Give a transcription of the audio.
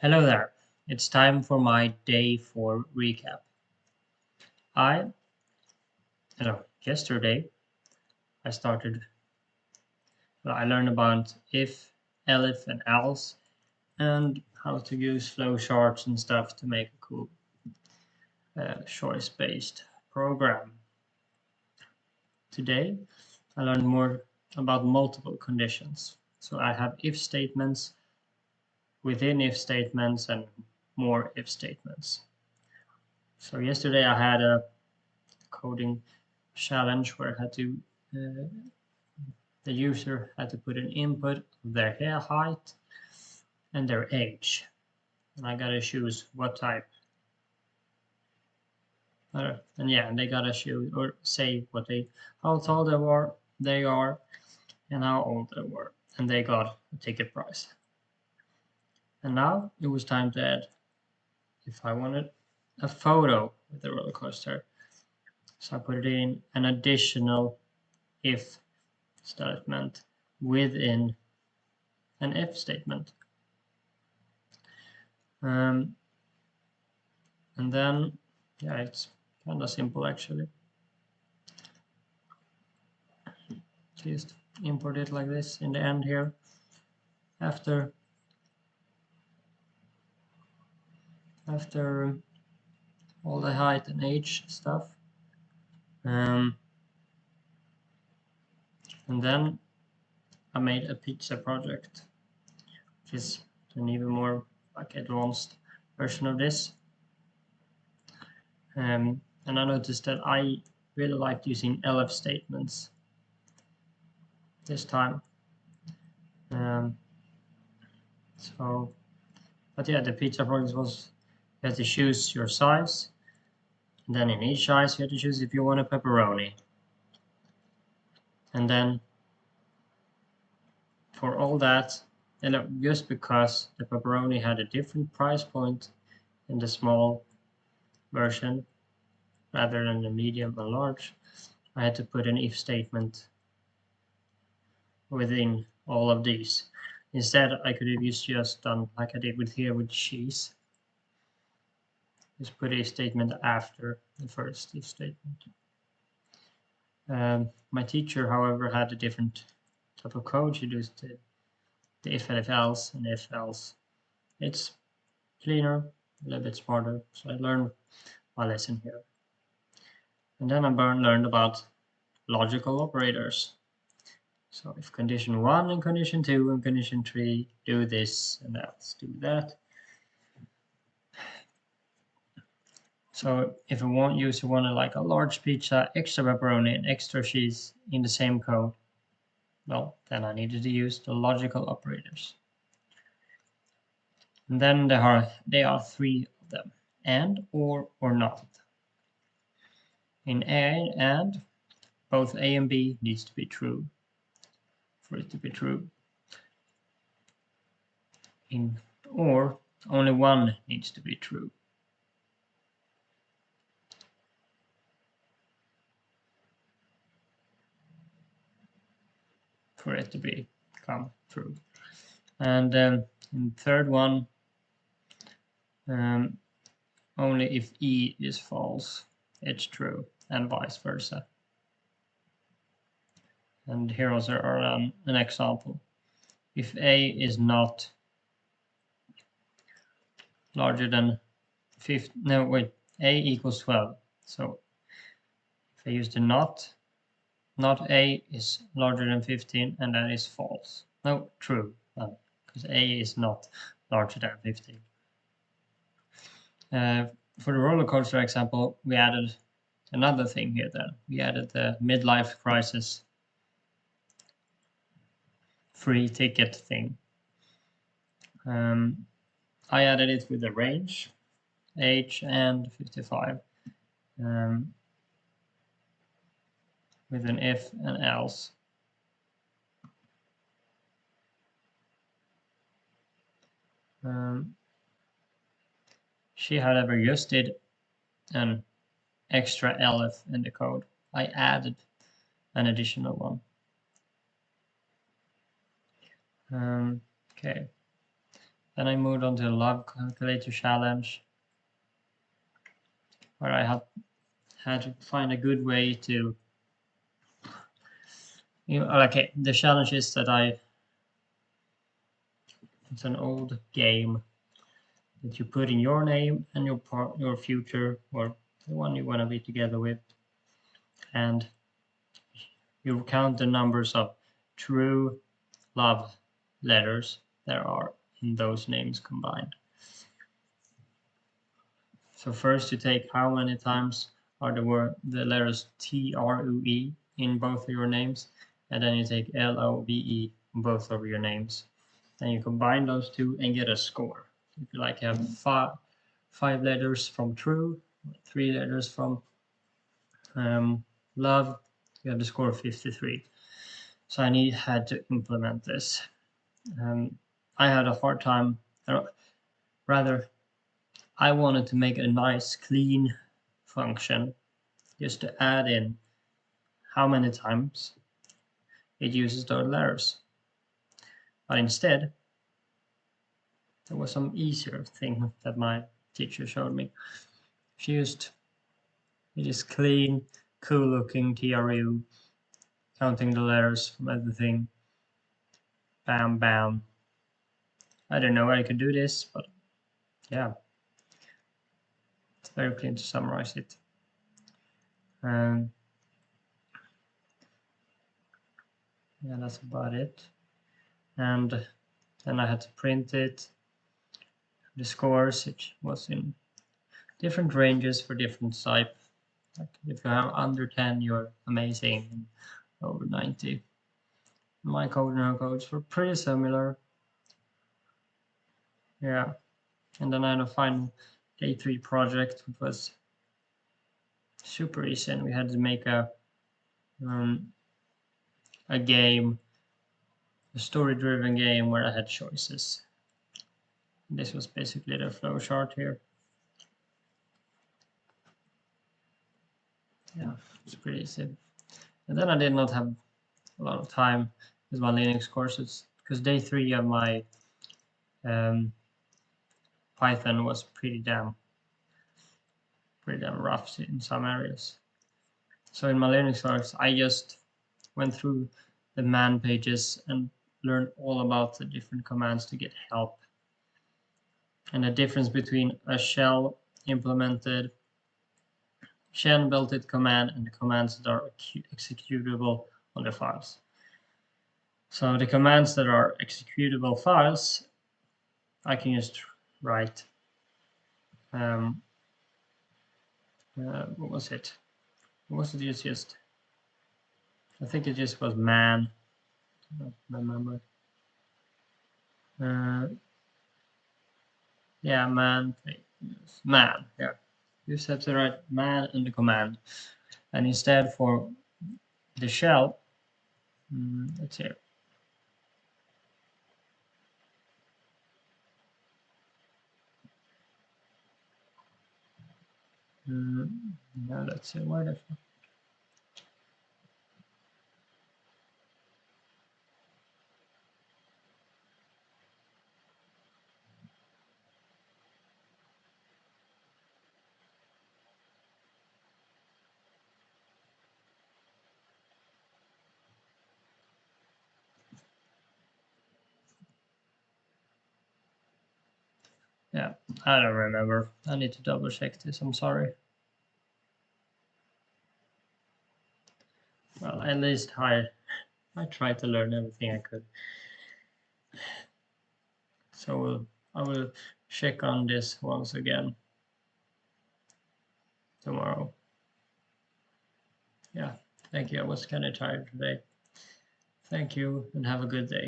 Hello there. It's time for my day 4 recap. I, yesterday I started, I learned about if, elif, and else, and how to use flowcharts and stuff to make a cool choice-based program. Today I learned more about multiple conditions. So I have if statements within if statements and more if statements. So yesterday I had a coding challenge where I had to the user had to put an input of their hair height and their age, and I gotta choose what type. And they gotta choose or say how tall they are, and how old they were, and they got a ticket price. And now it was time to add if I wanted a photo with the roller coaster. So I put it in an additional if statement within an if statement. And then, yeah, it's kind of simple actually. Just import it like this in the end here. After all the height and age stuff. And then I made a pizza project, which is an even more like advanced version of this. And I noticed that I really liked using elif statements this time. But yeah, the pizza project was you have to choose your size, and then in each size you have to choose if you want a pepperoni. And then for all that, and just because the pepperoni had a different price point in the small version rather than the medium and large, I had to put an if statement within all of these. Instead, I could have just done like I did with here with cheese. Just put a statement after the first if statement. My teacher, however, had a different type of code. She used the if else and if else. It's cleaner, a little bit smarter. So I learned my lesson here. And then I learned about logical operators. So if condition 1 and condition 2 and condition 3 do this and else do that. So if a user wanted like a large pizza, extra pepperoni, and extra cheese in the same code, well, then I needed to use the logical operators. And then there are 3 of them: and, or not. In A and, both A and B needs to be true for it to be true. In or, only one needs to be true. For it to become true. And in the third one, only if E is false, it's true, and vice versa. And here also are an example. If A is not larger than 15, no wait, A equals 12. So if I use the not A is larger than 15, and that is false. No, true, because A is not larger than 15. For the roller coaster example, we added another thing here then. We added the midlife crisis free ticket thing. I added it with the range, age, and 55. With an if and else. She, however, just did an extra elif in the code. I added an additional one. Okay. Then I moved on to the love calculator challenge, where I had to find a good way to, okay, the challenge is that it's an old game that you put in your name and your future, or the one you want to be together with, and you count the numbers of true love letters there are in those names combined. So first you take how many times are the letters TRUE in both of your names, and then you take LOVE in both of your names. Then you combine those two and get a score. If you like have five letters from true, 3 letters from love, you have the score of 53. So I had to implement this. I had a hard time, rather, I wanted to make a nice clean function just to add in how many times it uses those letters. But instead, there was some easier thing that my teacher showed me. She used this clean, cool looking TRU, counting the letters from everything. Bam, bam. I don't know how I could do this, but yeah. It's very clean to summarize it. Yeah, that's about it. And then I had to print it. The scores, it was in different ranges for different type. Like if you have under 10, you're amazing. And over 90. My code and her codes were pretty similar. Yeah. And then I had a final day 3 project, which was super easy, and we had to make a game, a story-driven game where I had choices. This was basically the flow chart here. Yeah, it's pretty easy. And then I did not have a lot of time with my Linux courses because day 3 of my Python was pretty damn rough in some areas. So in my Linux course, I just went through the man pages and learned all about the different commands to get help. And the difference between a shell built command and the commands that are executable on the files. So the commands that are executable files, I can just write. What was it? What was it just? I think it just was man. I don't remember. Yeah, man. Man. Yeah. You just have to write man in the command, and instead for the shell, let's see. Now let's see where the fuck. Yeah, I don't remember. I need to double check this. I'm sorry. Well, at least I tried to learn everything I could. So I will check on this once again tomorrow. Yeah, thank you. I was kind of tired today. Thank you and have a good day.